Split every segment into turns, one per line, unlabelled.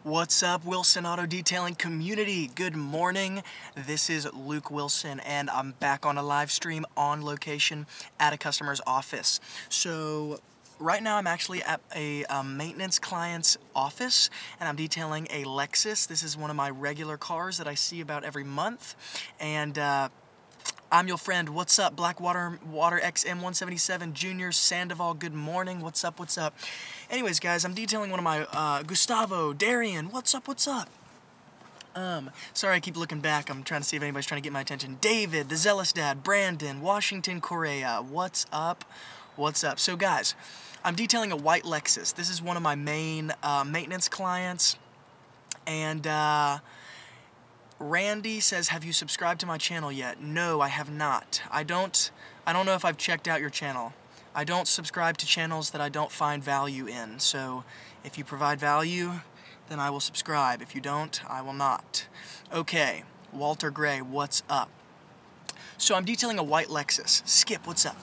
What's up, Wilson Auto Detailing community? Good morning. This is Luke Wilson, and I'm back on a live stream on location at a customer's office. So right now I'm actually at a maintenance client's office, and I'm detailing a Lexus. This is one of my regular cars that I see about every month, and I'm your friend. What's up, Blackwater XM177 Junior Sandoval? Good morning. What's up? What's up? Anyways, guys, I'm detailing one of my Gustavo, Darian. What's up? What's up? Sorry, I keep looking back. I'm trying to see if anybody's trying to get my attention. David, the Zealous Dad, Brandon, Washington, Correa. What's up? What's up? So, guys, I'm detailing a white Lexus. This is one of my main maintenance clients, and Randy says, have you subscribed to my channel yet? No, I have not. I don't know if I've checked out your channel. I don't subscribe to channels that I don't find value in. So if you provide value, then I will subscribe. If you don't, I will not. Okay, Walter Gray, what's up? So I'm detailing a white Lexus. Skip, what's up?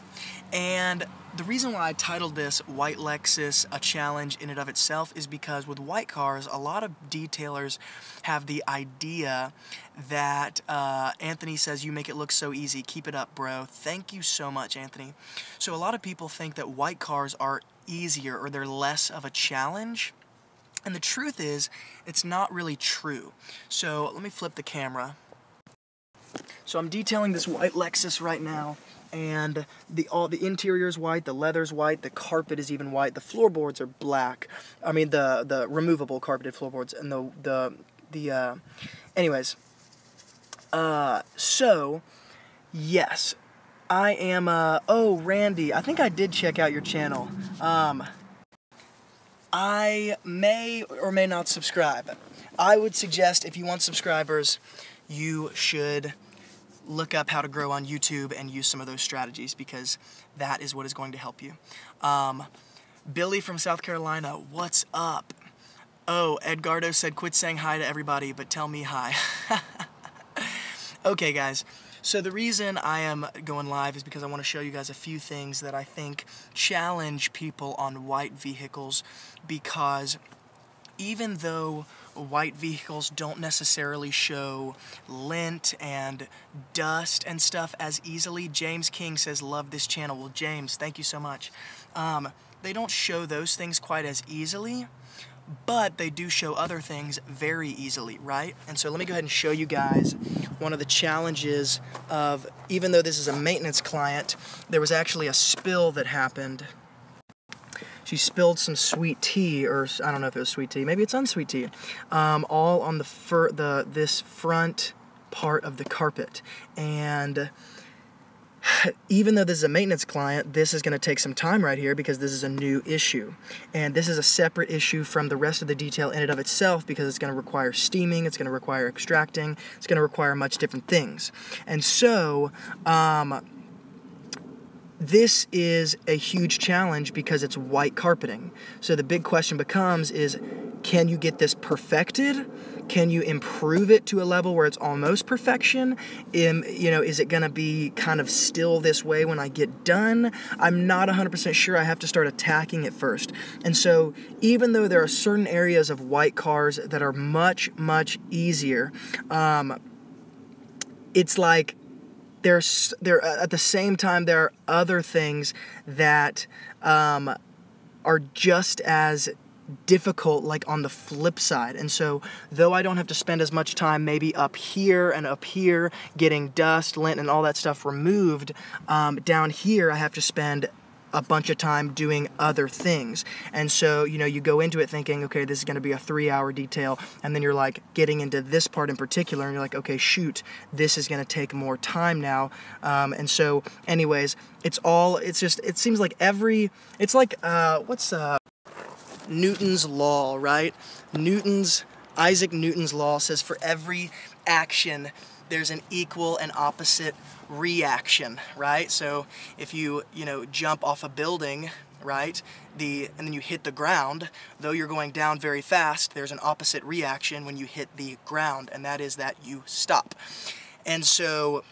And the reason why I titled this White Lexus a challenge in and of itself is because with white cars, a lot of detailers have the idea that Anthony says, you make it look so easy. Keep it up, bro. Thank you so much, Anthony. So a lot of people think that white cars are easier or they're less of a challenge. And the truth is, it's not really true. So let me flip the camera. So I'm detailing this white Lexus right now, and the interior is white, the leather's white, the carpet is even white, the floorboards are black. I mean the removable carpeted floorboards, and anyways. So yes, I am oh, Randy, I think I did check out your channel. I may or may not subscribe. I would suggest, if you want subscribers, you should look up how to grow on YouTube and use some of those strategies, because that is what is going to help you. Billy from South Carolina, what's up? Oh, Edgardo said, quit saying hi to everybody, but tell me hi. Okay, guys. So the reason I am going live is because I want to show you guys a few things that I think challenge people on white vehicles, because even though white vehicles don't necessarily show lint and dust and stuff as easily, James King says, love this channel. Well, James, thank you so much. They don't show those things quite as easily, but they do show other things very easily, right? And so let me go ahead and show you guys one of the challenges of, even though this is a maintenance client, there was actually a spill that happened. She spilled some sweet tea, or I don't know if it was sweet tea, maybe it's unsweet tea, all on this front part of the carpet. And even though this is a maintenance client, this is going to take some time right here, because this is a new issue. And this is a separate issue from the rest of the detail in and of itself, because it's going to require steaming, it's going to require extracting, it's going to require much different things. And so, this is a huge challenge because it's white carpeting. So the big question becomes is, can you get this perfected? Can you improve it to a level where it's almost perfection? Is it going to be kind of still this way when I get done? I'm not 100% sure. I have to start attacking it first. And so even though there are certain areas of white cars that are much, much easier, it's like, there at the same time, there are other things that are just as difficult, like on the flip side. And so though I don't have to spend as much time maybe up here and up here getting dust, lint, and all that stuff removed, down here I have to spend a bunch of time doing other things. And so, you go into it thinking, okay, this is going to be a 3-hour detail, and then you're like getting into this part in particular, and you're like, okay, shoot, this is going to take more time now. And so, anyways, it seems like what's Newton's law, right? Isaac Newton's law says for every action, there's an equal and opposite reaction, right? So if you jump off a building, right, and then you hit the ground, though you're going down very fast, there's an opposite reaction when you hit the ground, and that is that you stop. And so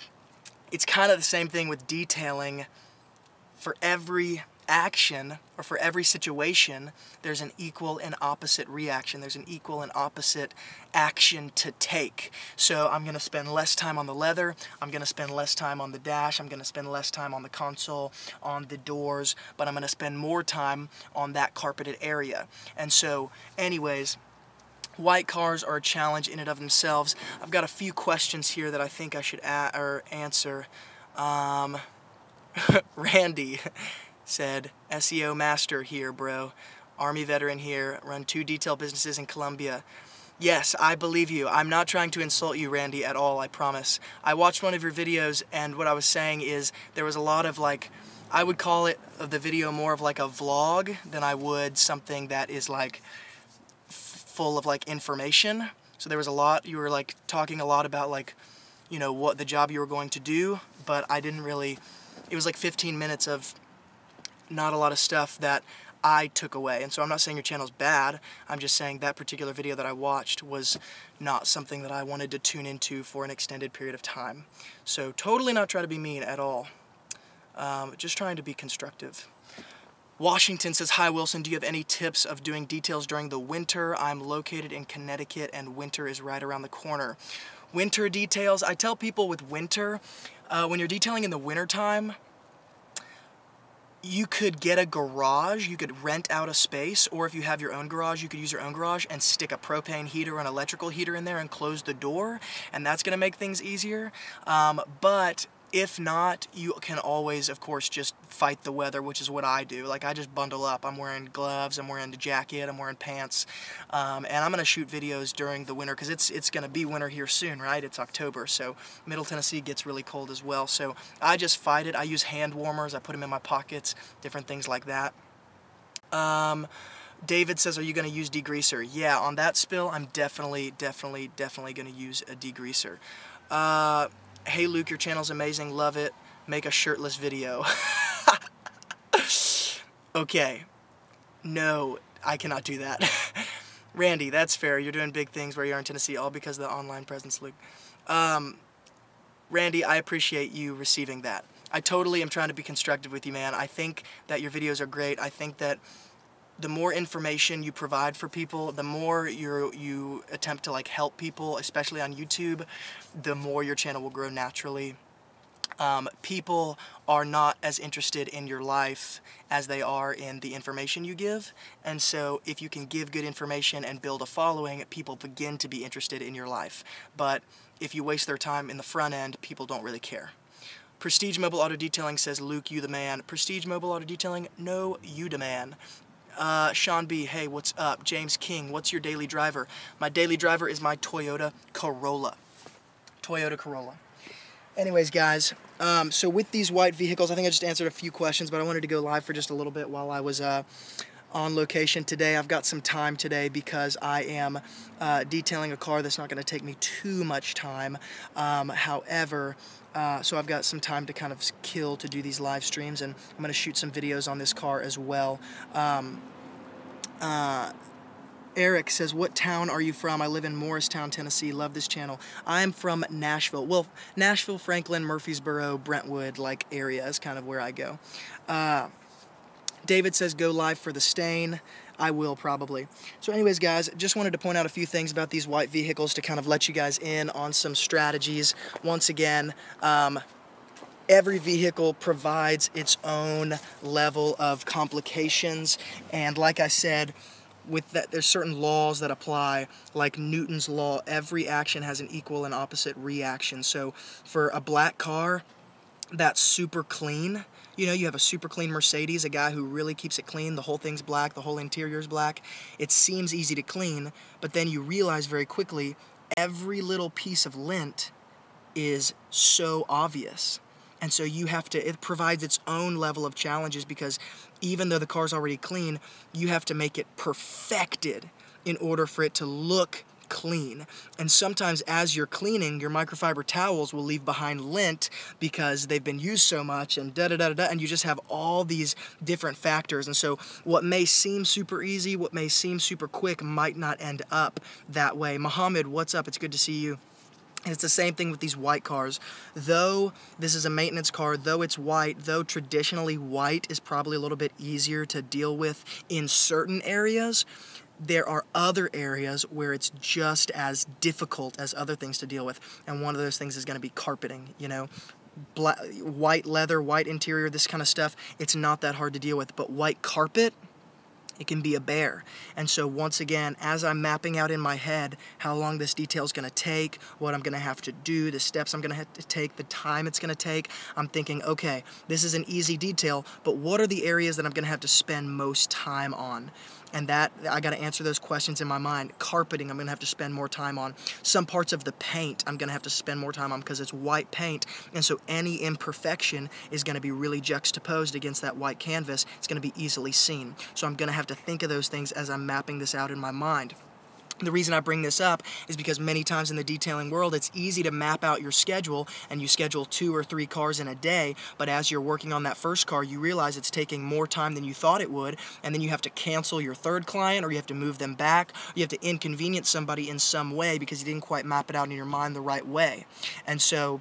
it's kind of the same thing with detailing. For every action, or for every situation, there's an equal and opposite reaction. There's an equal and opposite action to take. So I'm going to spend less time on the leather, I'm going to spend less time on the dash, I'm going to spend less time on the console, on the doors, but I'm going to spend more time on that carpeted area. And so, anyways, white cars are a challenge in and of themselves. I've got a few questions here that I think I should answer. Randy said, SEO master here, bro. Army veteran here, run 2 detail businesses in Colombia. Yes, I believe you. I'm not trying to insult you, Randy, at all, I promise. I watched one of your videos, and what I was saying is there was a lot of, like, I would call it, the video more of like a vlog than I would something that is like full of like information. So there was a lot, you were like talking a lot about like, you know, what the job you were going to do, but I didn't really, it was like 15 minutes of not a lot of stuff that I took away. And so I'm not saying your channel's bad, I'm just saying that particular video that I watched was not something that I wanted to tune into for an extended period of time. So totally not trying to be mean at all, just trying to be constructive. Washington says, hi Wilson, do you have any tips of doing details during the winter? I'm located in Connecticut and winter is right around the corner. Winter details, I tell people with winter, when you're detailing in the winter time, you could get a garage, you could rent out a space, or if you have your own garage, you could use your own garage and stick a propane heater or an electrical heater in there and close the door, and that's going to make things easier. But if not, you can always, of course, just fight the weather, which is what I do. Like, I just bundle up. I'm wearing gloves, I'm wearing a jacket, I'm wearing pants, and I'm going to shoot videos during the winter, because it's going to be winter here soon, right? It's October, so Middle Tennessee gets really cold as well. So I just fight it. I use hand warmers, I put them in my pockets, different things like that. David says, are you going to use degreaser? Yeah, on that spill, I'm definitely going to use a degreaser. Hey Luke, your channel's amazing, love it, make a shirtless video. Okay, no, I cannot do that. Randy, that's fair, you're doing big things where you are in Tennessee, all because of the online presence, Luke. Randy, I appreciate you receiving that. I totally am trying to be constructive with you, man. I think that your videos are great. I think that the more information you provide for people, the more you attempt to like help people, especially on YouTube, the more your channel will grow naturally. People are not as interested in your life as they are in the information you give, and so if you can give good information and build a following, people begin to be interested in your life. But if you waste their time in the front end, people don't really care. Prestige Mobile Auto Detailing says, Luke, you the man. Prestige Mobile Auto Detailing, no, you the man. Sean B, hey, what's up? James King, what's your daily driver? My daily driver is my Toyota Corolla. Toyota Corolla. Anyways, guys, so with these white vehicles, I think I just answered a few questions, but I wanted to go live for just a little bit while I was on location today. I've got some time today because I am detailing a car that's not going to take me too much time. However, so I've got some time to kind of kill to do these live streams, and I'm going to shoot some videos on this car as well. Eric says, what town are you from? I live in Morristown, Tennessee. Love this channel. I'm from Nashville. Well, Nashville, Franklin, Murfreesboro, Brentwood, like area is kind of where I go. David says, go live for the stain. I will probably. So anyways, guys, just wanted to point out a few things about these white vehicles to kind of let you guys in on some strategies. Once again, every vehicle provides its own level of complications, and like I said, with that, there's certain laws that apply, like Newton's law. Every action has an equal and opposite reaction. So for a black car that's super clean, you know, you have a super clean Mercedes, a guy who really keeps it clean, the whole thing's black, the whole interior's black, it seems easy to clean, but then you realize very quickly every little piece of lint is so obvious. And so you have to, it provides its own level of challenges, because even though the car's already clean, you have to make it perfected in order for it to look clean. And sometimes as you're cleaning, your microfiber towels will leave behind lint because they've been used so much, and da-da-da-da-da, and you just have all these different factors. And so what may seem super easy, what may seem super quick, might not end up that way. Muhammad, what's up? It's good to see you. And it's the same thing with these white cars. Though this is a maintenance car, though it's white, though traditionally white is probably a little bit easier to deal with in certain areas, there are other areas where it's just as difficult as other things to deal with. And one of those things is going to be carpeting, you know. White leather, white interior, this kind of stuff, it's not that hard to deal with. But white carpet, it can be a bear. And so once again, as I'm mapping out in my head how long this detail is going to take, what I'm going to have to do, the steps I'm going to have to take, the time it's going to take, I'm thinking, okay, this is an easy detail, but what are the areas that I'm going to have to spend most time on? And that, I got to answer those questions in my mind. Carpeting, I'm going to have to spend more time on. Some parts of the paint, I'm going to have to spend more time on because it's white paint. And so any imperfection is going to be really juxtaposed against that white canvas. It's going to be easily seen. So I'm going to have to think of those things as I'm mapping this out in my mind. The reason I bring this up is because many times in the detailing world, it's easy to map out your schedule and you schedule 2 or 3 cars in a day, but as you're working on that first car, you realize it's taking more time than you thought it would, and then you have to cancel your third client, or you have to move them back, or you have to inconvenience somebody in some way because you didn't quite map it out in your mind the right way. And so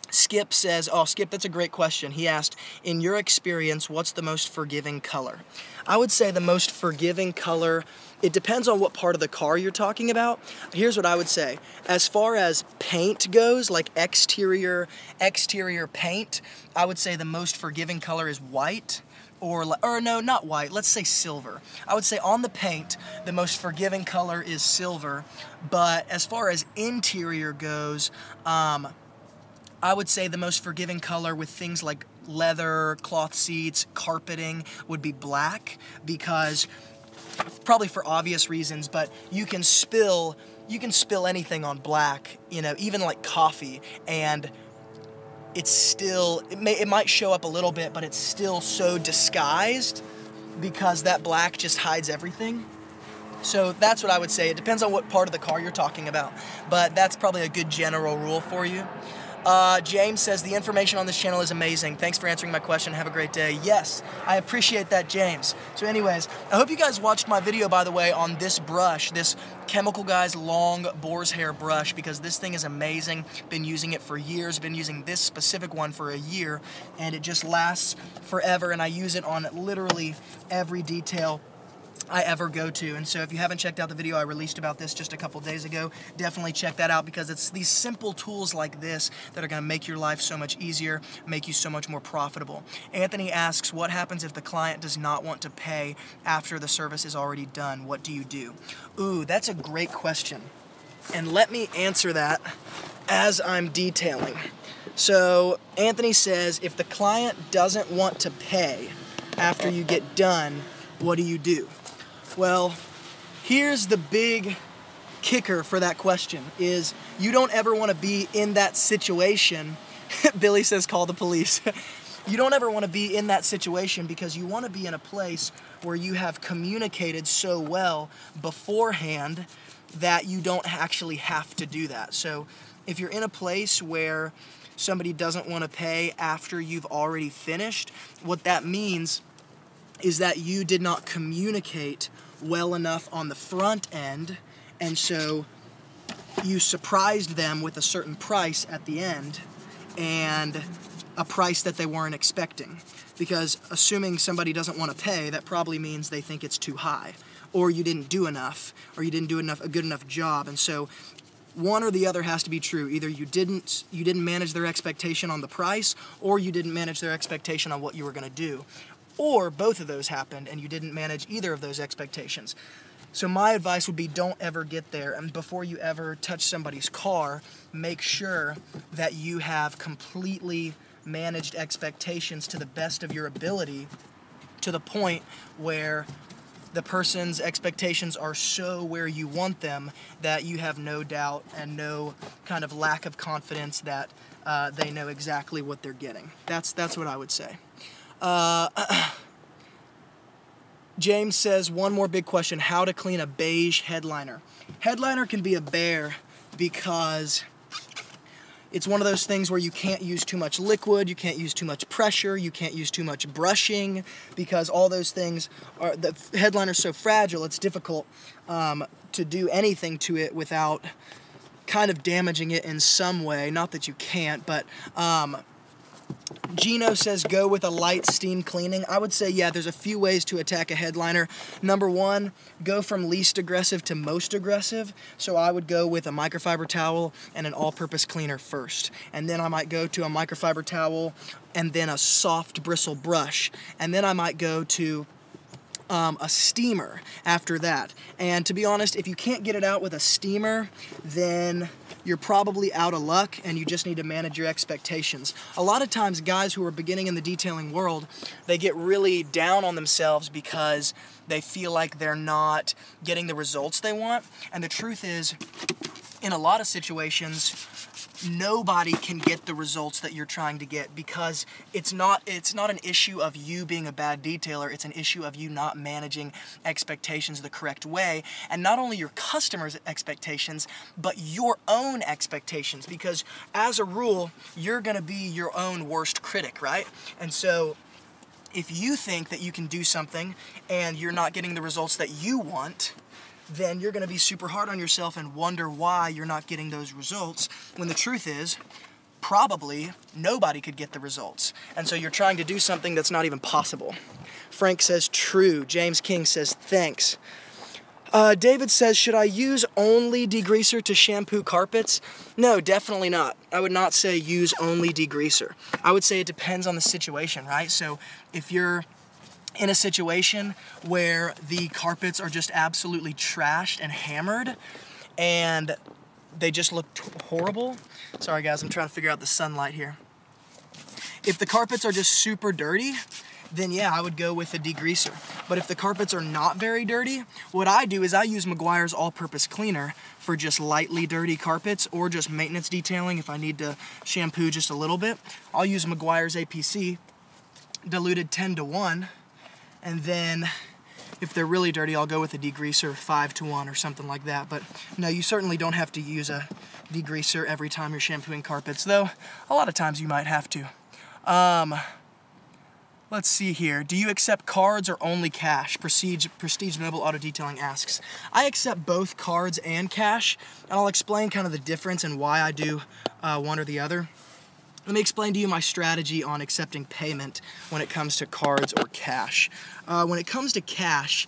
Skip says, oh, Skip, that's a great question. He asked, in your experience, what's the most forgiving color? I would say the most forgiving color, it depends on what part of the car you're talking about. Here's what I would say. As far as paint goes, like exterior paint, I would say the most forgiving color is white. Or no, not white, let's say silver. I would say on the paint, the most forgiving color is silver. But as far as interior goes, I would say the most forgiving color with things like leather, cloth seats, carpeting would be black, because probably for obvious reasons, but you can spill anything on black, you know, even like coffee, and it's still, it might show up a little bit, but it's still so disguised because that black just hides everything. So that's what I would say. It depends on what part of the car you're talking about, but that's probably a good general rule for you. James says, the information on this channel is amazing. Thanks for answering my question. Have a great day. Yes, I appreciate that, James. So anyways, I hope you guys watched my video, by the way, on this brush, this Chemical Guys long boar's hair brush, because this thing is amazing. Been using it for years. Been using this specific one for a year, and it just lasts forever, and I use it on literally every detail I ever go to. And so if you haven't checked out the video I released about this just a couple days ago, definitely check that out, because it's these simple tools like this that are going to make your life so much easier, make you so much more profitable. Anthony asks, what happens if the client does not want to pay after the service is already done? What do you do? Ooh, that's a great question. And let me answer that as I'm detailing. So Anthony says, if the client doesn't want to pay after you get done, what do you do? Well, here's the big kicker for that question, is you don't ever want to be in that situation. Billy says call the police. You don't ever want to be in that situation, because you want to be in a place where you have communicated so well beforehand that you don't actually have to do that. So if you're in a place where somebody doesn't want to pay after you've already finished, what that means is that you did not communicate well enough on the front end, and so you surprised them with a certain price at the end, and a price that they weren't expecting. Because assuming somebody doesn't want to pay, that probably means they think it's too high, or you didn't do enough, or you didn't do a good enough job. And so one or the other has to be true. Either you didn't manage their expectation on the price, or you didn't manage their expectation on what you were going to do. Or both of those happened and you didn't manage either of those expectations. So my advice would be, don't ever get there. And before you ever touch somebody's car, make sure that you have completely managed expectations to the best of your ability, to the point where the person's expectations are so where you want them that you have no doubt and no kind of lack of confidence that they know exactly what they're getting. That's what I would say. James says, one more big question, how to clean a beige headliner. Headliner can be a bear because it's one of those things where you can't use too much liquid, you can't use too much pressure, you can't use too much brushing, because all those things are, the headliner's so fragile, it's difficult to do anything to it without kind of damaging it in some way. Not that you can't, but Gino says go with a light steam cleaning. I would say, yeah, there's a few ways to attack a headliner. Number one, go from least aggressive to most aggressive. So I would go with a microfiber towel and an all-purpose cleaner first. And then I might go to a microfiber towel and then a soft bristle brush. And then I might go to a steamer after that. And to be honest, if you can't get it out with a steamer, then you're probably out of luck and you just need to manage your expectations. A lot of times guys who are beginning in the detailing world, they get really down on themselves because they feel like they're not getting the results they want. And the truth is, in a lot of situations, nobody can get the results that you're trying to get because it's not an issue of you being a bad detailer, it's an issue of you not managing expectations the correct way, and not only your customers' expectations, but your own expectations, because as a rule, you're gonna be your own worst critic, right? And so if you think that you can do something and you're not getting the results that you want, then you're going to be super hard on yourself and wonder why you're not getting those results, when the truth is, probably nobody could get the results. And so you're trying to do something that's not even possible. Frank says, true. James King says, thanks. David says, should I use only degreaser to shampoo carpets? No, definitely not. I would not say use only degreaser. I would say it depends on the situation, right? So if you're in a situation where the carpets are just absolutely trashed and hammered and they just look horrible. Sorry guys, I'm trying to figure out the sunlight here. If the carpets are just super dirty, then yeah, I would go with a degreaser. But if the carpets are not very dirty, what I do is I use Meguiar's all-purpose cleaner for just lightly dirty carpets or just maintenance detailing if I need to shampoo just a little bit. I'll use Meguiar's APC diluted 10:1. And then if they're really dirty, I'll go with a degreaser 5:1 or something like that. But no, you certainly don't have to use a degreaser every time you're shampooing carpets, though a lot of times you might have to. Let's see here. Do you accept cards or only cash? Prestige Mobile Auto Detailing asks. I accept both cards and cash, and I'll explain kind of the difference and why I do one or the other. Let me explain to you my strategy on accepting payment when it comes to cards or cash. When it comes to cash,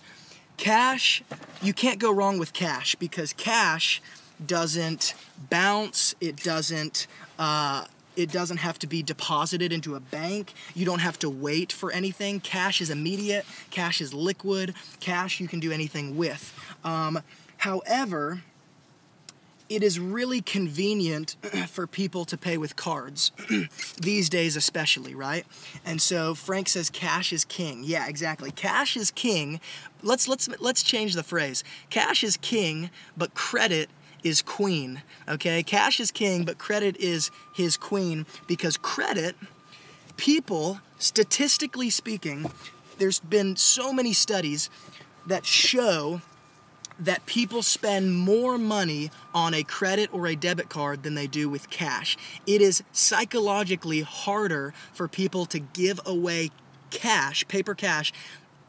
you can't go wrong with cash because cash doesn't bounce, it doesn't have to be deposited into a bank, you don't have to wait for anything. Cash is immediate, cash is liquid, cash you can do anything with. However, it is really convenient for people to pay with cards, these days especially, right? And so Frank says cash is king. Yeah, exactly. Cash is king. Let's change the phrase. Cash is king, but credit is queen, okay? Cash is king, but credit is his queen, because credit, people, statistically speaking, there's been so many studies that show that people spend more money on a credit or a debit card than they do with cash. It is psychologically harder for people to give away cash, paper cash,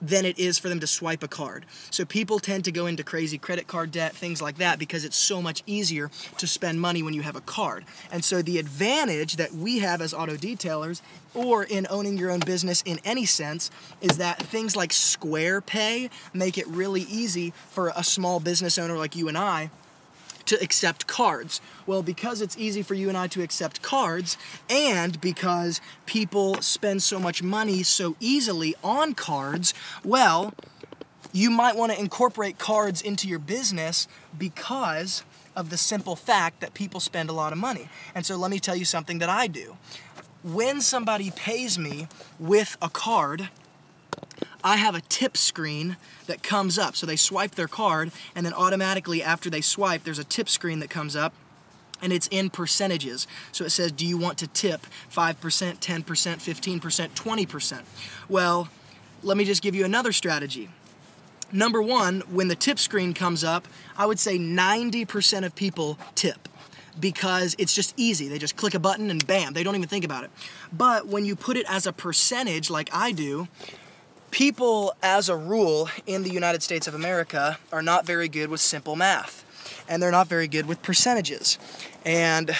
than it is for them to swipe a card. So people tend to go into crazy credit card debt, things like that, because it's so much easier to spend money when you have a card. And so the advantage that we have as auto detailers, or in owning your own business in any sense, is that things like Square Pay make it really easy for a small business owner like you and I to accept cards. Well, because it's easy for you and I to accept cards, and because people spend so much money so easily on cards, well, you might want to incorporate cards into your business because of the simple fact that people spend a lot of money. And so let me tell you something that I do. When somebody pays me with a card, I have a tip screen that comes up. So they swipe their card, and then automatically after they swipe, there's a tip screen that comes up, and it's in percentages. So it says, do you want to tip 5%, 10%, 15%, 20%? Well, let me just give you another strategy. Number one, when the tip screen comes up, I would say 90% of people tip, because it's just easy. They just click a button and bam, they don't even think about it. But when you put it as a percentage like I do, people, as a rule, in the United States of America are not very good with simple math. and they're not very good with percentages. And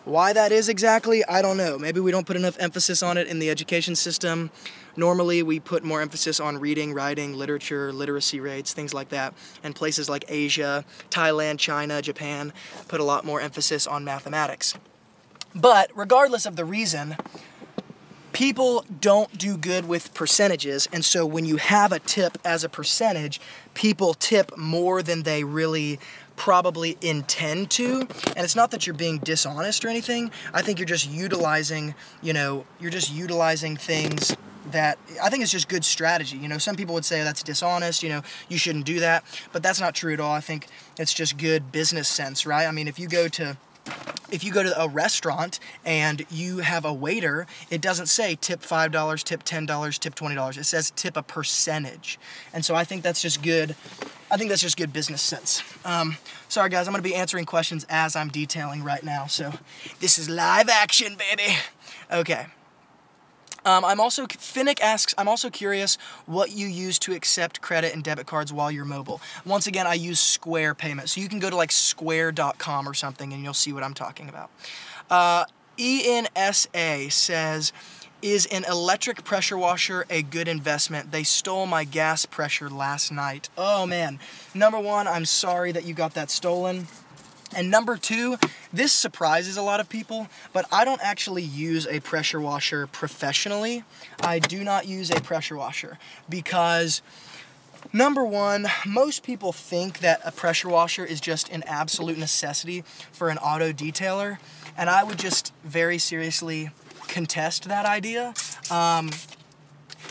why that is exactly, I don't know. Maybe we don't put enough emphasis on it in the education system. Normally, we put more emphasis on reading, writing, literature, literacy rates, things like that. And places like Asia, Thailand, China, Japan put a lot more emphasis on mathematics. But regardless of the reason, people don't do good with percentages, and so when you have a tip as a percentage, people tip more than they really probably intend to. And it's not that you're being dishonest or anything. I think you're just utilizing, things that, I think it's just good strategy. Some people would say that's dishonest, you shouldn't do that, but that's not true at all. I think it's just good business sense, right? I mean, if you go to a restaurant and you have a waiter, it doesn't say tip $5, tip $10, tip $20. It says tip a percentage. And so I think that's just good. I think that's just good business sense. Sorry guys, I'm going to be answering questions as I'm detailing right now. So this is live action, baby. Okay. Finnick asks, I'm also curious what you use to accept credit and debit cards while you're mobile. Once again, I use Square payment. So you can go to like square.com or something and you'll see what I'm talking about. ENSA says, is an electric pressure washer a good investment? They stole my gas pressure last night. Oh man. Number one, I'm sorry that you got that stolen. And number two, this surprises a lot of people, but I don't actually use a pressure washer professionally. I do not use a pressure washer because, number one, most people think that a pressure washer is just an absolute necessity for an auto detailer, and I would just very seriously contest that idea.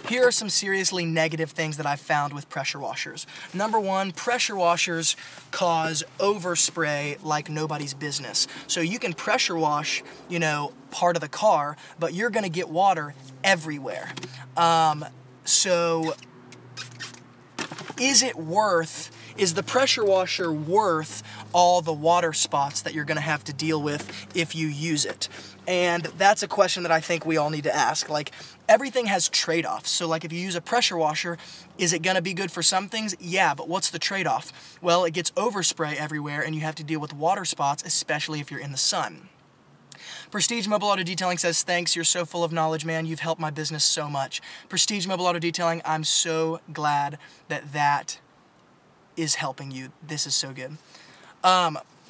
Here are some seriously negative things that I've found with pressure washers. Number one, pressure washers cause overspray like nobody's business. So you can pressure wash, part of the car, but you're gonna get water everywhere. So is the pressure washer worth all the water spots that you're gonna have to deal with if you use it? And that's a question that I think we all need to ask. Like, everything has trade-offs. So like if you use a pressure washer, is it gonna be good for some things? Yeah, but what's the trade-off? Well, it gets overspray everywhere and you have to deal with water spots, especially if you're in the sun. Prestige Mobile Auto Detailing says, thanks, you're so full of knowledge, man. You've helped my business so much. Prestige Mobile Auto Detailing, I'm so glad that that is helping you. This is so good.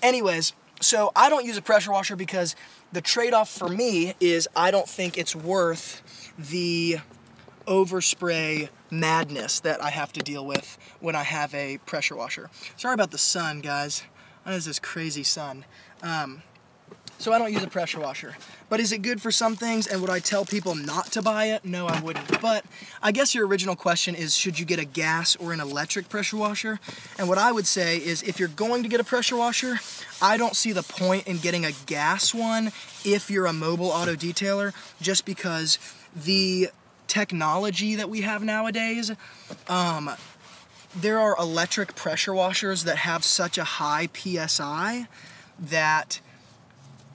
Anyways, so I don't use a pressure washer because the trade-off for me is I don't think it's worth the overspray madness that I have to deal with when I have a pressure washer. Sorry about the sun, guys. I know this is crazy sun. So I don't use a pressure washer. But is it good for some things, and would I tell people not to buy it? No, I wouldn't. But I guess your original question is, should you get a gas or an electric pressure washer? And what I would say is, if you're going to get a pressure washer, I don't see the point in getting a gas one if you're a mobile auto detailer, just because the technology that we have nowadays, there are electric pressure washers that have such a high PSI that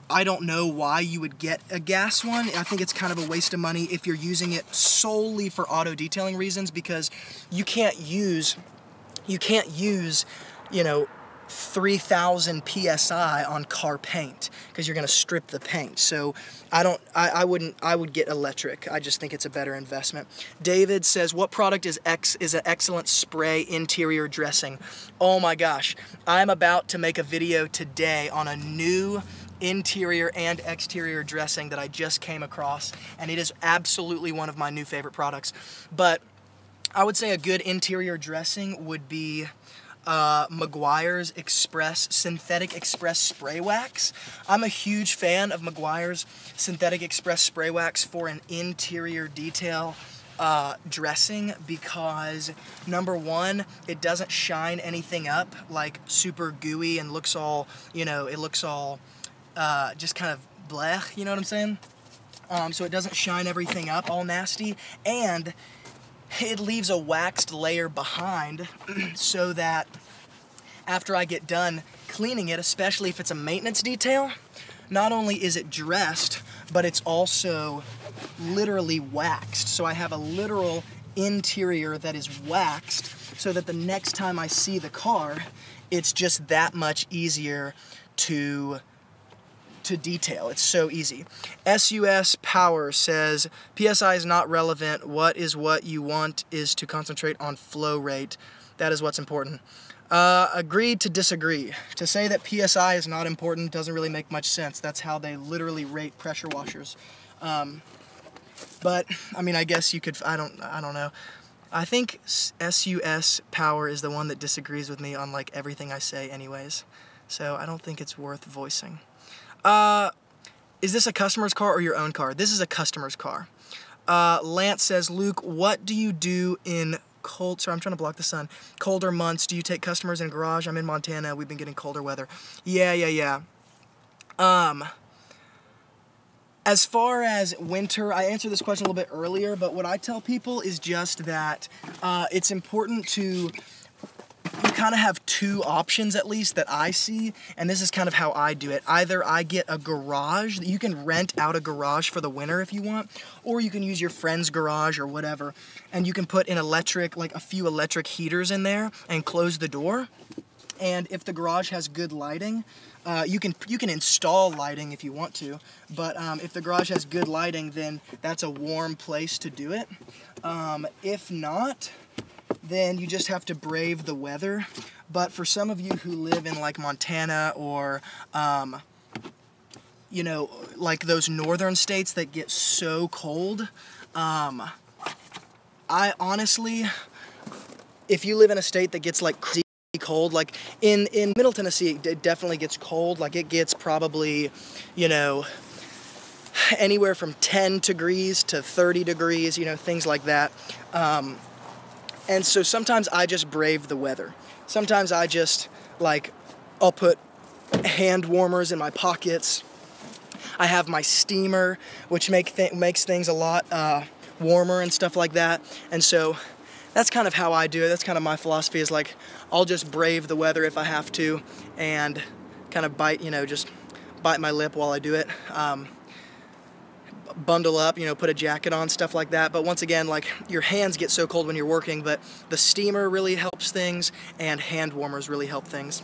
I don't know why you would get a gas one. I think it's kind of a waste of money if you're using it solely for auto detailing reasons, because you can't use 3,000 PSI on car paint because you're going to strip the paint. So I would get electric. I just think it's a better investment. David says, what product is an excellent spray interior dressing? Oh my gosh, I'm about to make a video today on a new interior and exterior dressing that I just came across, and it is absolutely one of my new favorite products. But I would say a good interior dressing would be Meguiar's Synthetic Express Spray Wax. I'm a huge fan of Meguiar's Synthetic Express Spray Wax for an interior detail dressing because, number one, it doesn't shine anything up like super gooey and looks all, it looks all just kind of blech, you know what I'm saying? So it doesn't shine everything up all nasty, and it leaves a waxed layer behind so that after I get done cleaning it, especially if it's a maintenance detail, not only is it dressed, but it's also literally waxed. So I have a literal interior that is waxed so that the next time I see the car, it's just that much easier to detail. It's so easy. SUS Power says, PSI is not relevant. What you want is to concentrate on flow rate. That is what's important. Agreed to disagree. To say that PSI is not important doesn't really make much sense. That's how they literally rate pressure washers. But, I mean, I guess you could, I don't know. I think SUS Power is the one that disagrees with me on, like, everything I say anyways. So I don't think it's worth voicing. Is this a customer's car or your own car? This is a customer's car. Lance says, Luke, what do you do in sorry, I'm trying to block the sun. Colder months, do you take customers in garage? I'm in Montana, we've been getting colder weather. Yeah. As far as winter, I answered this question a little bit earlier, but what I tell people is just that it's important to kind of have two options at least that I see, and this is kind of how I do it. Either I get a garage, you can rent out a garage for the winter if you want, or you can use your friend's garage or whatever, and you can put an electric, like a few electric heaters in there and close the door. And if the garage has good lighting, you can install lighting if you want to, but if the garage has good lighting, then that's a warm place to do it. If not, then you just have to brave the weather. But for some of you who live in like Montana or you know, like those northern states that get so cold, I honestly, if you live in a state that gets like crazy cold, like in Middle Tennessee, it definitely gets cold. Like it gets probably, you know, anywhere from 10 degrees to 30 degrees, you know, things like that. And so sometimes I just brave the weather. Sometimes I just, like, I'll put hand warmers in my pockets. I have my steamer, which makes things a lot warmer and stuff like that. And so that's kind of how I do it. That's kind of my philosophy, is like, I'll just brave the weather if I have to and kind of just bite my lip while I do it. Bundle up, you know, put a jacket on, stuff like that. But once again, like, your hands get so cold when you're working, but the steamer really helps things, and hand warmers really help things.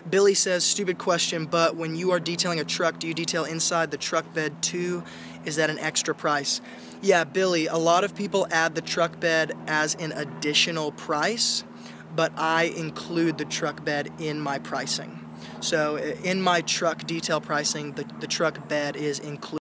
Billy says, stupid question, but when you are detailing a truck, do you detail inside the truck bed too? Is that an extra price? Yeah, Billy, a lot of people add the truck bed as an additional price, but I include the truck bed in my pricing. So in my truck detail pricing, the truck bed is included.